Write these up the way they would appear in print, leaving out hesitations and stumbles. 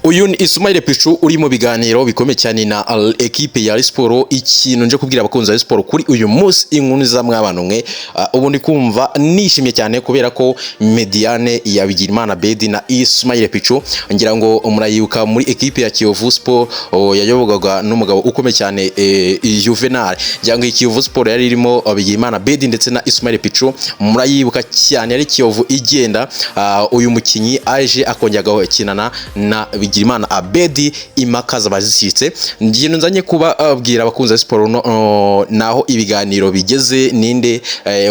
Uyu ni Ismail Pichu uri mu biganiro bikomeye cyane na equipe ya Sport. Ikintu nje kubwira abakunzi ba Sport kuri uyu munsi inkuru za mw'abantu mwe, ubu ndi kumva nishimye cyane kubera ko Mediane ya Bigirimana Bedi na Ismail Pichu ngira ngo murayibuka muri equipe ya Kiyovu Sport yayobogaga n'umugabo ukomeye cyane Juvenal. Ngira ngo Kiyovu Sport yari irimo Bigirimana Bedi ndetse na Ismail Pichu, murayibuka cyane ari Kiyovu igenda uyu mukinyi aje akongera gukinana na Bigirimana Abedi imakaza bazisitse. Ngiye nzanye kuba abwira abakunzi ba Sport naho ibiganiro bigeze, ninde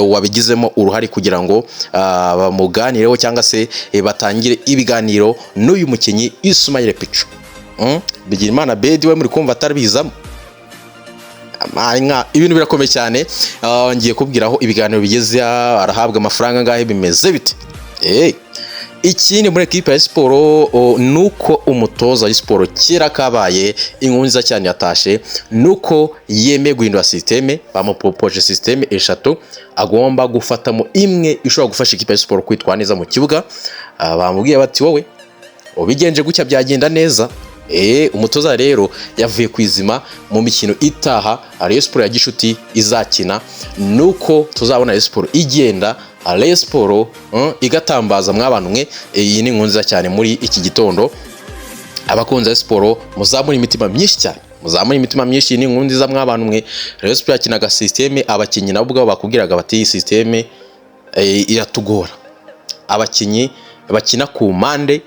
wabigizemo uruhari kugira ngo bamuganireho cyangwa se batangire ibiganiro n'uyu mukinyi Ismail Pichu. Bigirimana Abedi we muri kumva atarabizamo ibintu birakomeye cyane. Ngiye kubwiraho ibiganiro bigeze, arahabwa amafaranga ngahe, bimeze bite. Ikindi muri equipe ya Sport nuko umutoza wa Sport kira kabaye inkuru nziza cyane yatashe, nuko yemeye guhindura systeme. Bamupropoje systeme eshatu agomba gufatamo imwe ishobora gufasha equipe ya Sport kwitwa neza mu kibuga. Bamubwiye bati wowe ubigenje gutya byagenda neza. Umutoza rero yavuye kwizima mu mikino itaha Rayon Sport ya gishuti izakina, nuko tuzabona Rayon Sport igenda Rayon Sport igatambaza mw'abantu mwe. Iyi ni nkunza cyane muri iki gitondo. Abakunzi ba Sport muzamura imitima myinshi cyane, muzamura imitima myinshi. Ni nkunzi za mw'abantu mwe. Rayon Sport yakinaga systeme, abakinyi nabo ubwo bakubwiraga bati iyi systeme iratugora. Abakinyi bakina ku mande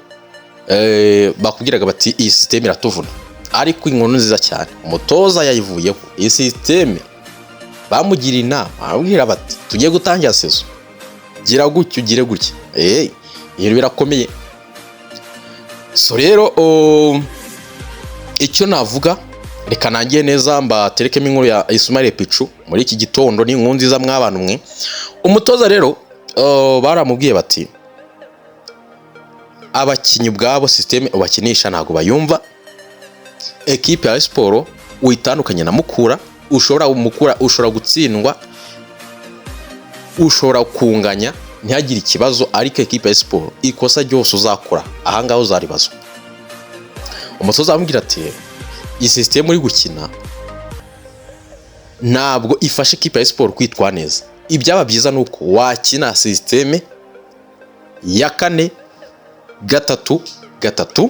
bakubwiraga bati iyi systeme iratuvuna, ariko inkuru nziza cyane umutoza yayivuyeho. Iyi systeme bamugira inama, abwira bati tugiye gutangira sezo, gira gutyo ugire gutya. Ibintu birakomeye. So rero icyo navuga, reka nangiye neza mbaterekemo inkuru ya Ismail Pichu muri iki gitondo. Ni inkuru nziza mw'abantu mwe. Umutoza rero baramubwiye bati abakinyi ubwabo systeme ubakinisha ntago bayumva. Equipe ya Sport uitandukanye na Mukura, ushobora gutsindwa, ushobora kunganya, ntihagire ikibazo, ariko equipe ya Sport ikosa ryose uzakora aha ngaho uzaribazwa. Umutoza amubwira ati iyi systeme uri gukina ntabwo ifashe equipe ya Sport kwitwa neza. Ibyaba byiza nuko wakina systeme ya 4-3-3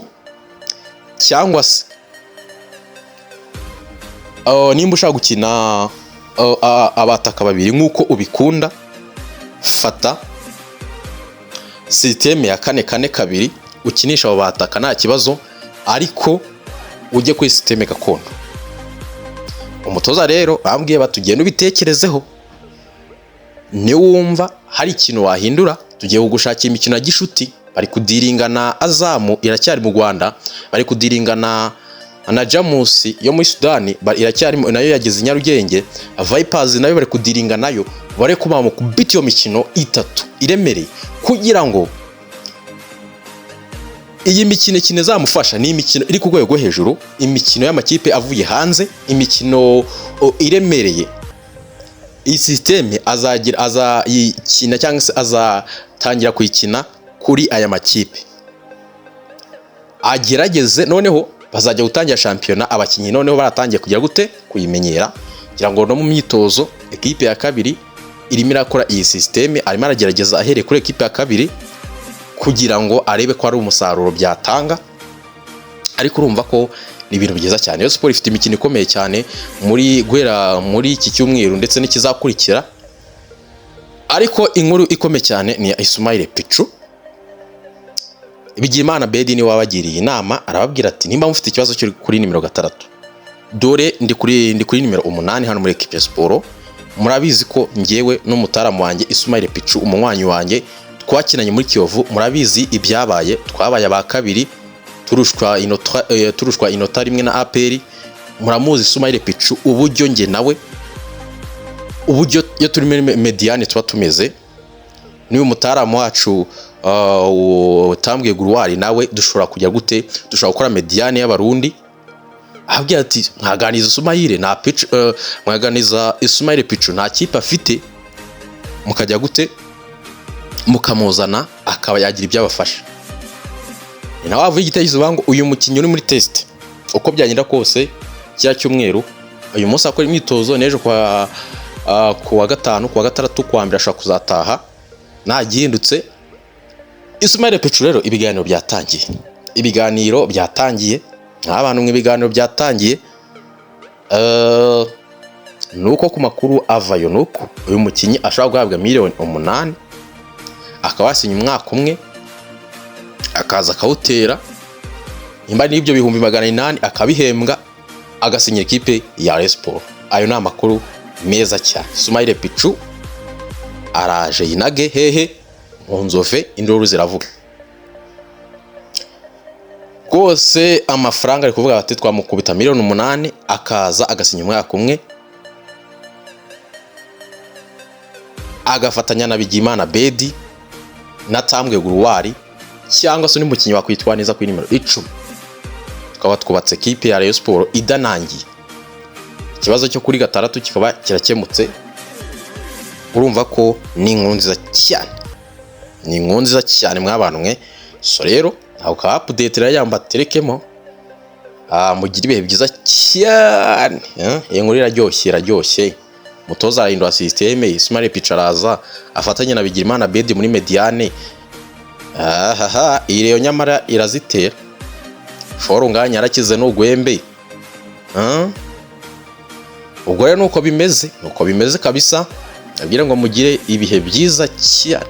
cyangwa se nimba ushaka gukina abataka babiri nkuko ubikunda, fata systeme ya 4-4-2 ukinisha abo bataka nta kibazo, ariko ujye kuri systeme gakondo. Umutoza rero bambwiye batugenda ubitekerezeho, ni wumva hari ikintu wahindura tugiye kugushakira imikino ya gishuti. Bari kudiringana Azamu iracyari mu Rwanda, bari kudiringana na Jamus yo muri Sudani iracyari nayo yageze i Nyarugenge. Vipers nayo bari kudiringa nayo, bare kuba mu kubita iyo mikino itatu iremereye kugira ngo iyi mikino kine zamufasha. Ni imikino iri ku rwego hejuru, imikino y'amakipe avuye hanze, imikino iremereye. Iyi systeme azayikina cyangwa se azatangira kuyikina kuri aya makipe, agerageze noneho bazajya gutangira shampiyona. Abakinyi noneho baratangiye kujya gute kuyimenyera, kugira ngo no mu myitozo equipe ya kabiri irimo irakora iyi systeme, arimo aragerageza ahereye kuri equipe ya kabiri kugira ngo arebe ko ari umusaruro byatanga. Ariko urumva ko ni ibintu byiza cyane. Rayon Sport ifite imikino ikomeye cyane guhera muri iki cyumweru ndetse n'ikizakurikira, ariko inkuru ikomeye cyane ni Ismail Pichu. Bigirimana Bedi ni wabagiriye inama, arababwira ati nimba mufite ikibazo cyo kuri nimero 6, dore ndi kuri nimero 8 hano muri equipe ya Sport. Murabizi ko ngewe n'umutaramu wanjye Ismail Pichu umunywanyi wanjye twakinanye muri Kiyovu, murabizi ibyabaye, twabaye aba kabiri turushwa inota rimwe na APR. Muramuzi Ismail Pichu uburyo nge nawe uburyo yo turi Mediane tuba tumeze. Niwe mutaramu wacu utambwiye Guruwari, nawe dushobora kujya gute, dushobora gukora Mediane y'abarundi. Ababwira ati mwaganiza Ismail na Pichu, mwaganiza Ismail Pichu nta kipe afite, mukajya gute mukamuzana akaba yagira ibyabafasha. nawe wavuye igitekerezo ngo uyu mukinnyi uri muri test uko byagenda kose cya cyumweru uyu munsi akora imyitozo nejo kuwa gatanu kuwa gatandatu kuwa mbere ashaka kuzataha nagihindutse. Ismail Pecho rero ibiganiro byatangiye nk'abantu mw'ibiganiro byatangiye nuko ku makuru avayo nuko uyu mukinnyi ashobora guhabwa miliyoni 8 akaba yasinya umwaka umwe akaza akawutera nimba n'ibyo bihumbi 800 akabihembwa agasinya ikipe ya Rayon Sports. Ayo ni amakuru meza cyane. Ismail Pecho araje yinage hehe mu nzove induru ziravuga rwose. Amafaranga ari kuvuga bati twamukubita miliyoni 8 akaza agasinya umwaka umwe agafatanya na Bigimana Bedi na Tambwe Guruwari cyangwa se umukinnyi wakwitwa neza kuri nimero 10 tukaba twubatse equipe ya Rayon Sports idanangiye. Ikibazo cyo kuri gatandatu kikaba kirakemutse. Urumva ko ni inkuru nziza cyane mw'abantu mwe. So rero aho ka update yamba terekemo mugira ibihe byiza cyane. Iyi nkuru iraryoshye. Mutoza arahindura systeme. Ismail Pecho araza afatanya na Bigimana Bedi muri Mediane. Iyi rero nyamara irazitera foro nganya yarakize n'ugwembe. Ubwo rero nuko bimeze kabisa. Abwira ngo mugire ibihe byiza cyane.